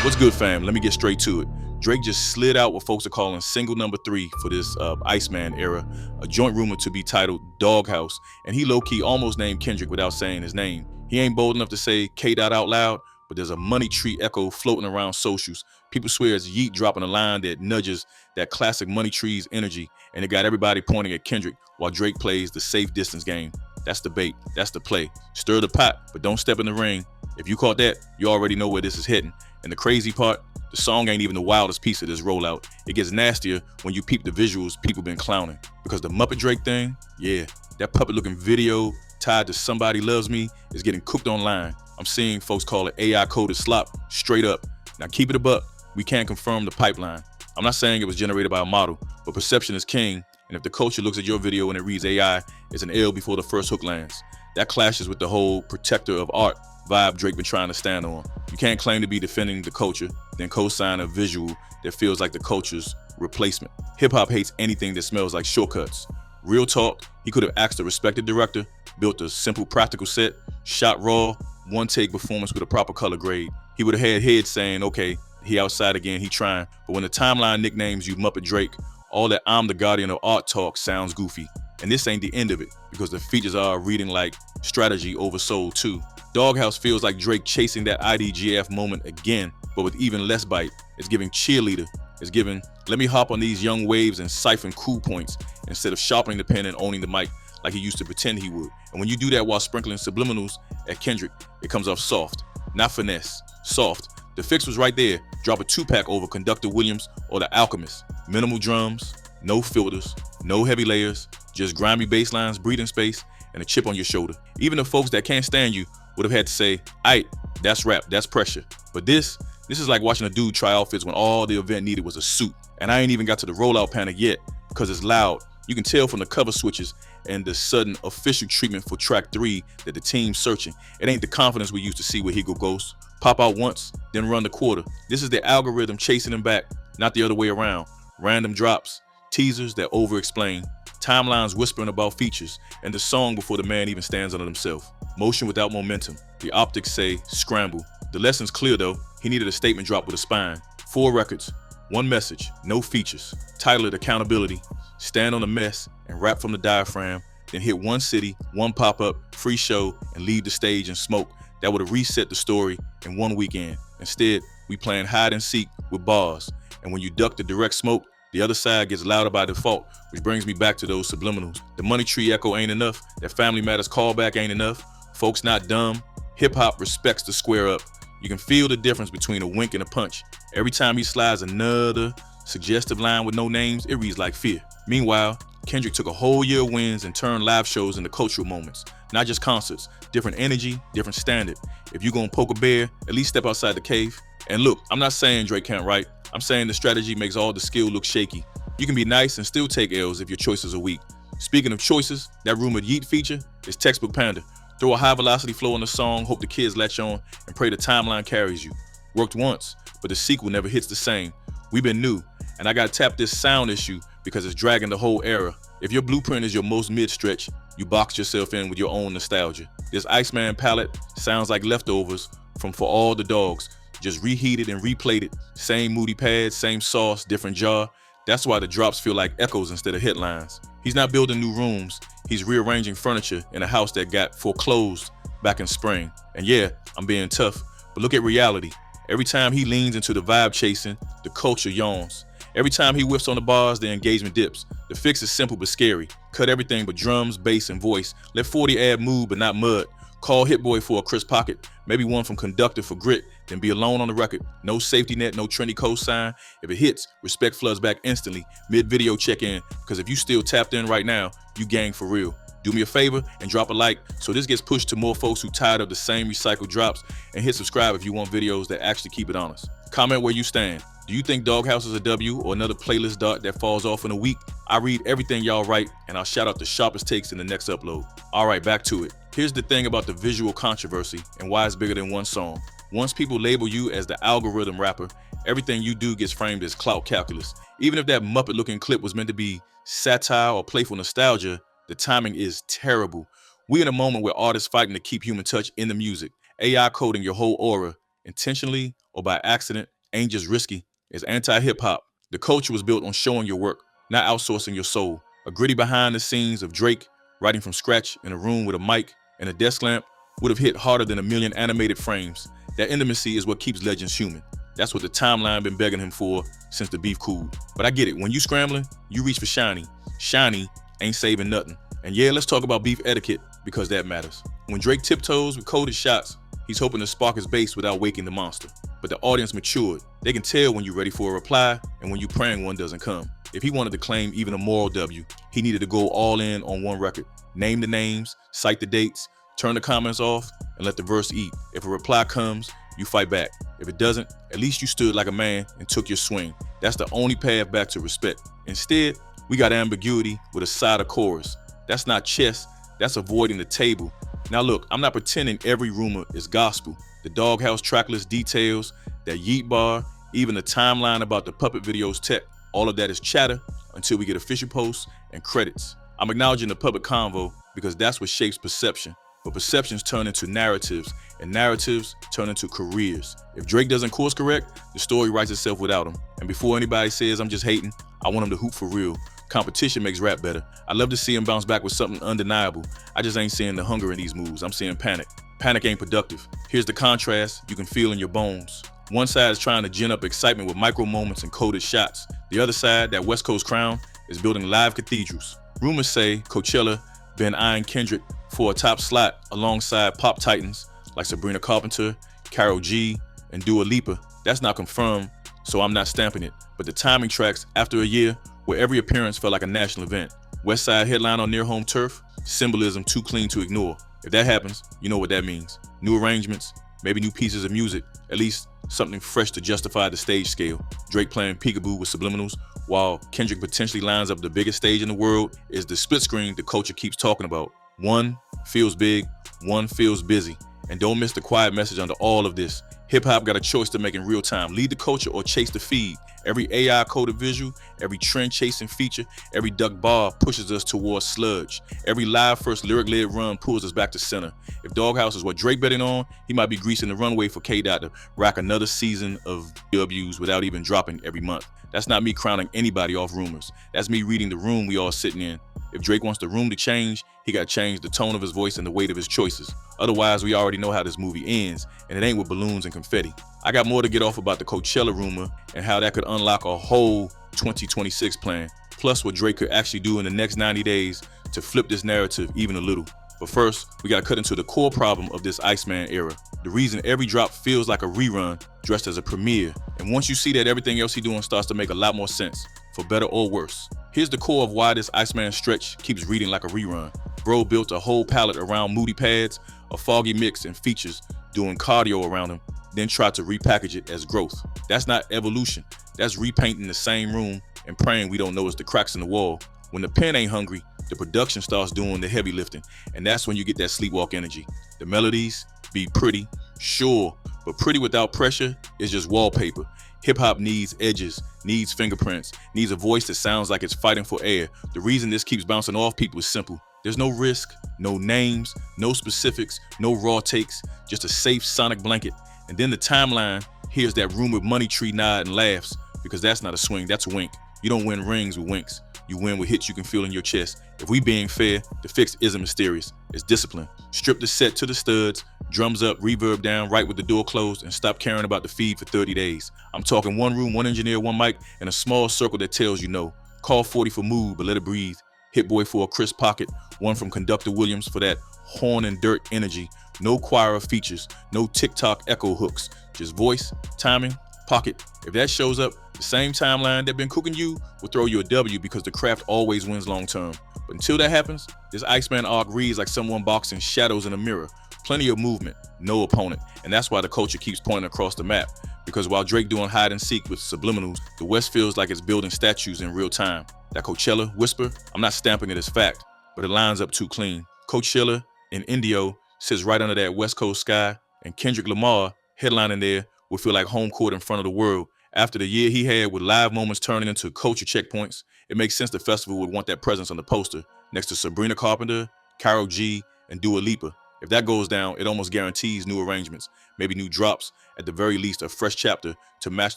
What's good, fam? Let me get straight to it. Drake just slid out what folks are calling single number 3 for this Iceman era, a joint rumor to be titled Doghouse, and he low-key almost named Kendrick without saying his name. He ain't bold enough to say K dot out loud, but there's a money tree echo floating around socials. People swear it's Yeat dropping a line that nudges that classic money trees energy, and it got everybody pointing at Kendrick while Drake plays the safe distance game. That's the bait. That's the play. Stir the pot, but don't step in the ring. If you caught that, you already know where this is heading. And the crazy part, the song ain't even the wildest piece of this rollout. It gets nastier when you peep the visuals people been clowning. Because the Muppet Drake thing, yeah, that puppet looking video tied to Somebody Loves Me is getting cooked online. I'm seeing folks call it AI coded slop, straight up. Now keep it a buck, we can't confirm the pipeline. I'm not saying it was generated by a model, but perception is king, and if the culture looks at your video and it reads AI, it's an L before the first hook lands. That clashes with the whole protector of art vibe Drake been trying to stand on. You can't claim to be defending the culture, then co-sign a visual that feels like the culture's replacement. Hip-hop hates anything that smells like shortcuts. Real talk, he could have asked a respected director, built a simple practical set, shot raw, one-take performance with a proper color grade. He would have had heads saying, okay, he outside again, he trying. But when the timeline nicknames you Muppet Drake, all that I'm the guardian of art talk sounds goofy. And this ain't the end of it, because the features are reading like strategy over soul too. Doghouse feels like Drake chasing that IDGF moment again, but with even less bite. It's giving cheerleader. It's giving, let me hop on these young waves and siphon cool points instead of sharpening the pen and owning the mic like he used to pretend he would. And when you do that while sprinkling subliminals at Kendrick, it comes off soft, not finesse, soft. The fix was right there. Drop a 2-pack over Conductor Williams or The Alchemist. Minimal drums, no filters, no heavy layers, just grimy bass lines, breathing space, and a chip on your shoulder. Even the folks that can't stand you would have had to say, aight, that's rap, that's pressure. But this is like watching a dude try outfits when all the event needed was a suit. And I ain't even got to the rollout panic yet, because it's loud. You can tell from the cover switches and the sudden official treatment for track 3 that the team's searching. It ain't the confidence we used to see with He Go Ghost. Pop out once, then run the quarter. This is the algorithm chasing him back, not the other way around. Random drops, teasers that over-explain, timelines whispering about features, and the song before the man even stands on it himself. Motion without momentum. The optics say scramble. The lesson's clear though. He needed a statement drop with a spine. 4 records, 1 message, no features. Title it Accountability. Stand on the mess and rap from the diaphragm. Then hit 1 city, 1 pop-up, free show, and leave the stage and smoke. That would have reset the story in 1 weekend. Instead, we playing hide and seek with bars. And when you duck the direct smoke, the other side gets louder by default, which brings me back to those subliminals. The money tree echo ain't enough. That Family Matters callback ain't enough. Folks not dumb. Hip-hop respects the square up. You can feel the difference between a wink and a punch. Every time he slides another suggestive line with no names, it reads like fear. Meanwhile, Kendrick took a whole year of wins and turned live shows into cultural moments. Not just concerts. Different energy, different standard. If you gonna poke a bear, at least step outside the cave. And look, I'm not saying Drake can't write. I'm saying the strategy makes all the skill look shaky. You can be nice and still take L's if your choices are weak. Speaking of choices, that rumored Yeat feature is textbook pander. Throw a high velocity flow on the song, hope the kids latch on, and pray the timeline carries you. Worked once, but the sequel never hits the same. We've been new, and I gotta tap this sound issue because it's dragging the whole era. If your blueprint is your most mid-stretch, you box yourself in with your own nostalgia. This Iceman palette sounds like leftovers from For All the Dogs, just reheated and replated. Same moody pads, same sauce, different jar. That's why the drops feel like echoes instead of headlines. He's not building new rooms, he's rearranging furniture in a house that got foreclosed back in spring. And yeah, I'm being tough, but look at reality. Every time he leans into the vibe chasing, the culture yawns. Every time he whiffs on the bars, the engagement dips. The fix is simple but scary. Cut everything but drums, bass, and voice. Let 40 add mood but not mud. Call Hit Boy for a crisp pocket, maybe one from Conductor for grit, then be alone on the record. No safety net, no trendy cosign. If it hits, respect floods back instantly. Mid-video check-in, because if you still tapped in right now, you gang for real. Do me a favor and drop a like so this gets pushed to more folks who tired of the same recycled drops, and hit subscribe if you want videos that actually keep it honest. Comment where you stand. Do you think Doghouse is a W or another playlist dart that falls off in a week? I read everything y'all write, and I'll shout out the sharpest takes in the next upload. All right, back to it. Here's the thing about the visual controversy and why it's bigger than one song. Once people label you as the algorithm rapper, everything you do gets framed as clout calculus. Even if that Muppet-looking clip was meant to be satire or playful nostalgia, the timing is terrible. We're in a moment where artists fighting to keep human touch in the music. AI coding your whole aura, intentionally or by accident, ain't just risky. It's anti-hip-hop. The culture was built on showing your work, not outsourcing your soul. A gritty behind the scenes of Drake writing from scratch in a room with a mic and a desk lamp would have hit harder than a million animated frames. That intimacy is what keeps legends human. That's what the timeline been begging him for since the beef cooled. But I get it, when you scrambling, you reach for shiny. Shiny ain't saving nothing. And yeah, let's talk about beef etiquette, because that matters. When Drake tiptoes with coded shots, he's hoping to spark his bass without waking the monster. But the audience matured. They can tell when you're ready for a reply and when you're praying one doesn't come. If he wanted to claim even a moral W, he needed to go all in on one record. Name the names, cite the dates, turn the comments off, and let the verse eat. If a reply comes, you fight back. If it doesn't, at least you stood like a man and took your swing. That's the only path back to respect. Instead, we got ambiguity with a side of chorus. That's not chess, that's avoiding the table. Now look, I'm not pretending every rumor is gospel. The Doghouse tracklist details, that Yeat bar, even the timeline about the puppet video's tech, all of that is chatter until we get official posts and credits. I'm acknowledging the public convo because that's what shapes perception. But perceptions turn into narratives, and narratives turn into careers. If Drake doesn't course correct, the story writes itself without him. And before anybody says I'm just hating, I want him to hoop for real. Competition makes rap better. I'd love to see him bounce back with something undeniable. I just ain't seeing the hunger in these moves. I'm seeing panic. Panic ain't productive. Here's the contrast you can feel in your bones. One side is trying to gin up excitement with micro moments and coded shots. The other side, that West Coast crown, is building live cathedrals. Rumors say Coachella been eyeing Kendrick for a top slot alongside pop titans like Sabrina Carpenter, Karol G, and Dua Lipa. That's not confirmed, so I'm not stamping it. But the timing tracks after a year where every appearance felt like a national event. West Side headline on near home turf, symbolism too clean to ignore. If that happens, you know what that means. New arrangements, maybe new pieces of music, at least something fresh to justify the stage scale. Drake playing peekaboo with Subliminals, while Kendrick potentially lines up the biggest stage in the world, is the split screen the culture keeps talking about. One feels big, one feels busy. And don't miss the quiet message under all of this. Hip-hop got a choice to make in real time. Lead the culture or chase the feed. Every AI-coded visual, every trend-chasing feature, every duck bar pushes us towards sludge. Every live-first lyric-led run pulls us back to center. If Doghouse is what Drake betting on, he might be greasing the runway for K-Dot to rack another season of W's without even dropping every month. That's not me crowning anybody off rumors. That's me reading the room we all sitting in. If Drake wants the room to change, he got to change the tone of his voice and the weight of his choices. Otherwise, we already know how this movie ends, and it ain't with balloons and confetti. I got more to get off about the Coachella rumor and how that could unlock a whole 2026 plan, plus what Drake could actually do in the next 90 days to flip this narrative even a little. But first, we gotta cut into the core problem of this Iceman era. The reason every drop feels like a rerun dressed as a premiere. And once you see that, everything else he's doing starts to make a lot more sense, for better or worse. Here's the core of why this Iceman stretch keeps reading like a rerun. Bro built a whole palette around moody pads, a foggy mix and features, doing cardio around him, then tried to repackage it as growth. That's not evolution. That's repainting the same room and praying we don't notice the cracks in the wall. When the pen ain't hungry, the production starts doing the heavy lifting, and that's when you get that sleepwalk energy. The melodies be pretty, sure, but pretty without pressure is just wallpaper. Hip-hop needs edges, needs fingerprints, needs a voice that sounds like it's fighting for air. The reason this keeps bouncing off people is simple. There's no risk, no names, no specifics, no raw takes, just a safe sonic blanket. And then the timeline hears that rumored money tree nod and laughs, because that's not a swing, that's a wink. You don't win rings with winks. You win with hits you can feel in your chest. If we being fair, the fix isn't mysterious, it's discipline. Strip the set to the studs, drums up, reverb down, right with the door closed, and stop caring about the feed for 30 days. I'm talking one room, one engineer, one mic, and a small circle that tells you no. Call 40 for mood, but let it breathe. Hit Boy for a crisp pocket, one from Conductor Williams for that horn and dirt energy. No choir of features, no TikTok echo hooks, just voice, timing, pocket. If that shows up, the same timeline that been cooking you will throw you a W because the craft always wins long term. But until that happens, this Iceman arc reads like someone boxing shadows in a mirror. Plenty of movement, no opponent. And that's why the culture keeps pointing across the map. Because while Drake doing hide and seek with Subliminals, the West feels like it's building statues in real time. That Coachella whisper, I'm not stamping it as fact, but it lines up too clean. Coachella in Indio sits right under that West Coast sky, and Kendrick Lamar headlining there will feel like home court in front of the world. After the year he had with live moments turning into culture checkpoints, it makes sense the festival would want that presence on the poster next to Sabrina Carpenter, Karol G, and Dua Lipa. If that goes down, it almost guarantees new arrangements, maybe new drops, at the very least a fresh chapter to match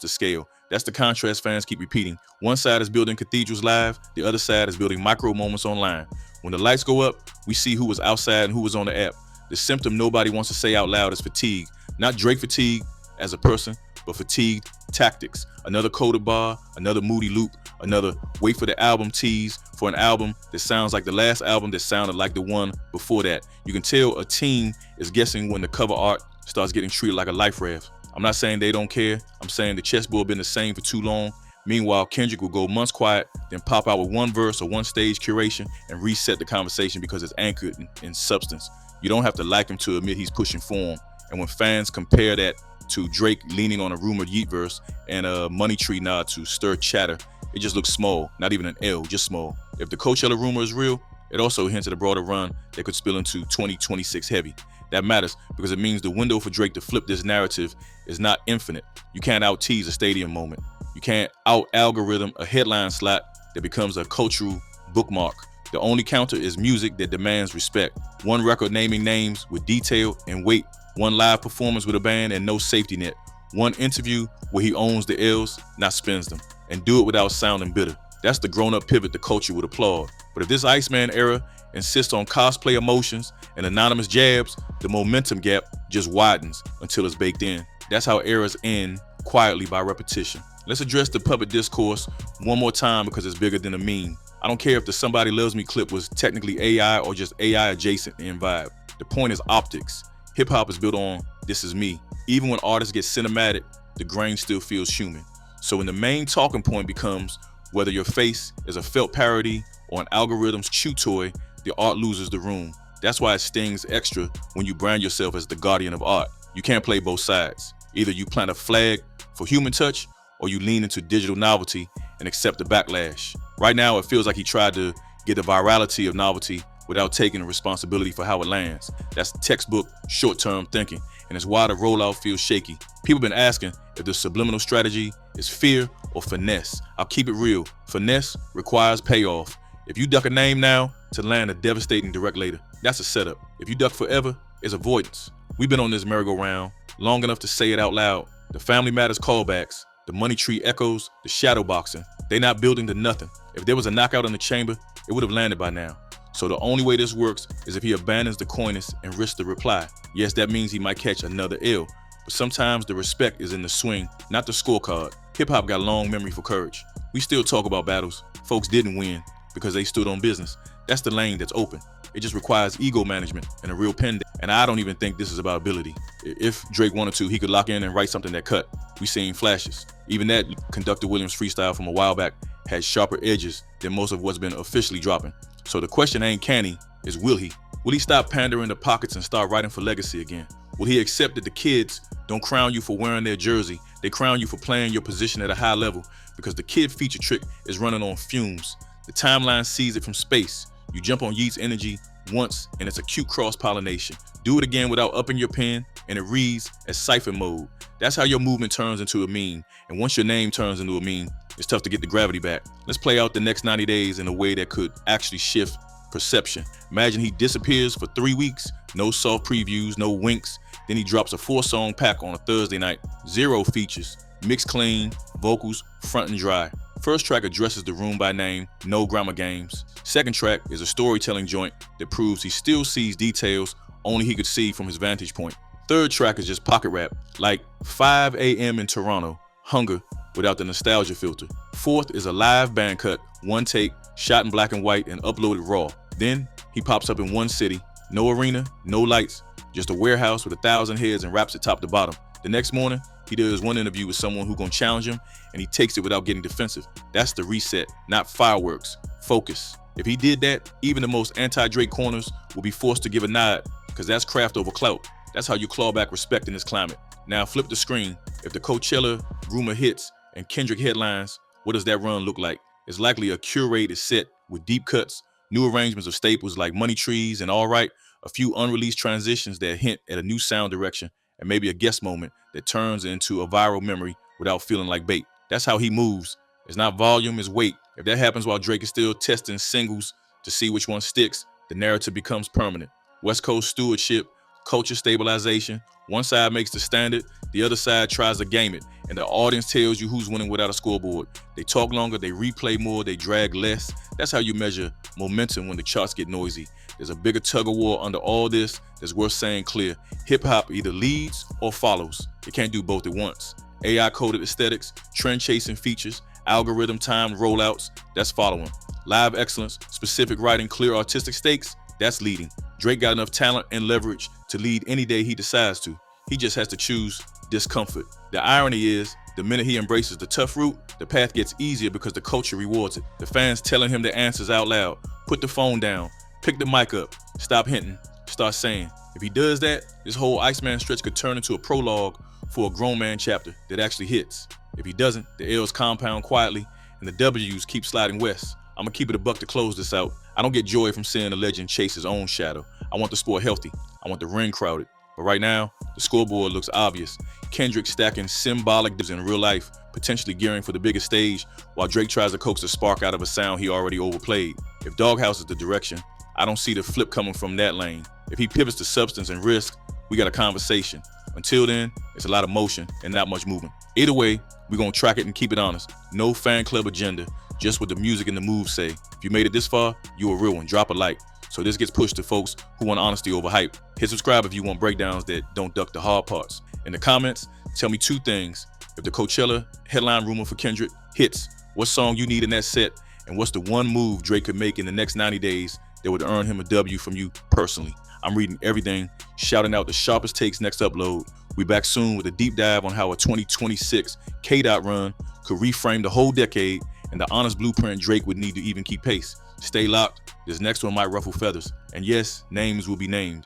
the scale. That's the contrast fans keep repeating. One side is building cathedrals live, the other side is building micro moments online. When the lights go up, we see who was outside and who was on the app. The symptom nobody wants to say out loud is fatigue. Not Drake fatigue as a person, but fatigued tactics. Another coded bar, another moody loop, another wait for the album tease for an album that sounds like the last album that sounded like the one before that. You can tell a team is guessing when the cover art starts getting treated like a life raft. I'm not saying they don't care. I'm saying the chessboard been the same for too long. Meanwhile, Kendrick will go months quiet, then pop out with one verse or one stage curation and reset the conversation because it's anchored in substance. You don't have to like him to admit he's pushing form. And when fans compare that to Drake leaning on a rumored Yeat verse and a money tree nod to stir chatter, it just looks small, not even an L, just small. If the Coachella rumor is real, it also hints at a broader run that could spill into 2026 heavy. That matters because it means the window for Drake to flip this narrative is not infinite. You can't out-tease a stadium moment. You can't out-algorithm a headline slot that becomes a cultural bookmark. The only counter is music that demands respect. One record naming names with detail and weight. One live performance with a band and no safety net. One interview where he owns the L's, not spins them. And do it without sounding bitter. That's the grown-up pivot the culture would applaud. But if this Iceman era insists on cosplay emotions and anonymous jabs, the momentum gap just widens until it's baked in. That's how eras end, quietly by repetition. Let's address the puppet discourse one more time because it's bigger than a meme. I don't care if the Somebody Loves Me clip was technically AI or just AI adjacent in vibe. The point is optics. Hip-hop is built on this is me. Even when artists get cinematic, the grain still feels human. So when the main talking point becomes whether your face is a felt parody or an algorithm's chew toy, the art loses the room. That's why it stings extra when you brand yourself as the guardian of art. You can't play both sides. Either you plant a flag for human touch or you lean into digital novelty and accept the backlash. Right now, it feels like he tried to get the virality of novelty without taking the responsibility for how it lands. That's textbook short-term thinking, and it's why the rollout feels shaky. People been asking if the subliminal strategy is fear or finesse. I'll keep it real. Finesse requires payoff. If you duck a name now to land a devastating direct later, that's a setup. If you duck forever, it's avoidance. We've been on this merry-go-round long enough to say it out loud. The Family Matters callbacks, the money tree echoes, the shadow boxing. They're not building to nothing. If there was a knockout in the chamber, it would have landed by now. So the only way this works is if he abandons the coyness and risks the reply. Yes, that means he might catch another L, but sometimes the respect is in the swing, not the scorecard. Hip-hop got long memory for courage. We still talk about battles folks didn't win because they stood on business. That's the lane that's open. It just requires ego management and a real pen. And I don't even think this is about ability. If Drake wanted to, he could lock in and write something that cut. We seen flashes. Even that Conductor Williams freestyle from a while back had sharper edges than most of what's been officially dropping. So the question ain't can he, is will he? Will he stop pandering to pockets and start writing for legacy again? Will he accept that the kids don't crown you for wearing their jersey? They crown you for playing your position at a high level because the kid feature trick is running on fumes. The timeline sees it from space. You jump on Yeat's energy once and it's a cute cross-pollination. Do it again without upping your pen and it reads as cipher mode. That's how your movement turns into a meme. And once your name turns into a meme, it's tough to get the gravity back. Let's play out the next 90 days in a way that could actually shift perception. Imagine he disappears for 3 weeks, no soft previews, no winks. Then he drops a 4-song pack on a Thursday night, 0 features, mixed clean, vocals front and dry. First track addresses the room by name, no grammar games. Second track is a storytelling joint that proves he still sees details only he could see from his vantage point. Third track is just pocket rap, like 5 a.m. in Toronto, hunger without the nostalgia filter. Fourth is a live band cut, one take, shot in black and white and uploaded raw. Then he pops up in one city, no arena, no lights, just a warehouse with 1,000 heads and raps it top to bottom. The next morning, he does one interview with someone who's gonna challenge him and he takes it without getting defensive. That's the reset, not fireworks, focus. If he did that, even the most anti-Drake corners will be forced to give a nod because that's craft over clout. That's how you claw back respect in this climate. Now flip the screen. If the Coachella rumor hits and Kendrick headlines, what does that run look like? It's likely a curated set with deep cuts, new arrangements of staples like money trees and all right, a few unreleased transitions that hint at a new sound direction, and maybe a guest moment that turns into a viral memory without feeling like bait. That's how he moves. It's not volume, it's weight. If that happens while Drake is still testing singles to see which one sticks, the narrative becomes permanent. West Coast stewardship, culture stabilization. One side makes the standard, the other side tries to game it, and the audience tells you who's winning without a scoreboard. They talk longer, they replay more, they drag less. That's how you measure momentum when the charts get noisy. There's a bigger tug of war under all this that's worth saying clear. Hip-hop either leads or follows. It can't do both at once. AI-coded aesthetics, trend-chasing features, algorithm-timed rollouts, that's following. Live excellence, specific writing, clear artistic stakes, that's leading. Drake got enough talent and leverage to lead any day he decides to. He just has to choose discomfort. The irony is, the minute he embraces the tough route, the path gets easier because the culture rewards it. The fans telling him the answers out loud. Put the phone down, pick the mic up, stop hinting, start saying. If he does that, this whole Iceman stretch could turn into a prologue for a grown man chapter that actually hits. If he doesn't, the L's compound quietly and the W's keep sliding west. I'm gonna keep it a buck to close this out. I don't get joy from seeing a legend chase his own shadow. I want the sport healthy. I want the ring crowded. But right now, the scoreboard looks obvious. Kendrick stacking symbolic dips in real life, potentially gearing for the biggest stage, while Drake tries to coax a spark out of a sound he already overplayed. If Doghouse is the direction, I don't see the flip coming from that lane. If he pivots to substance and risk, we got a conversation. Until then, it's a lot of motion and not much movement. Either way, we're gonna track it and keep it honest. No fan club agenda, just what the music and the moves say. If you made it this far, you a real one. Drop a like. So this gets pushed to folks who want honesty over hype. Hit subscribe if you want breakdowns that don't duck the hard parts. In the comments, tell me two things. If the Coachella headline rumor for Kendrick hits, what song you need in that set, and what's the one move Drake could make in the next 90 days that would earn him a W from you personally? I'm reading everything, shouting out the sharpest takes next upload. We back soon with a deep dive on how a 2026 K-Dot run could reframe the whole decade and the honest blueprint Drake would need to even keep pace. Stay locked. This next one might ruffle feathers. And yes, names will be named.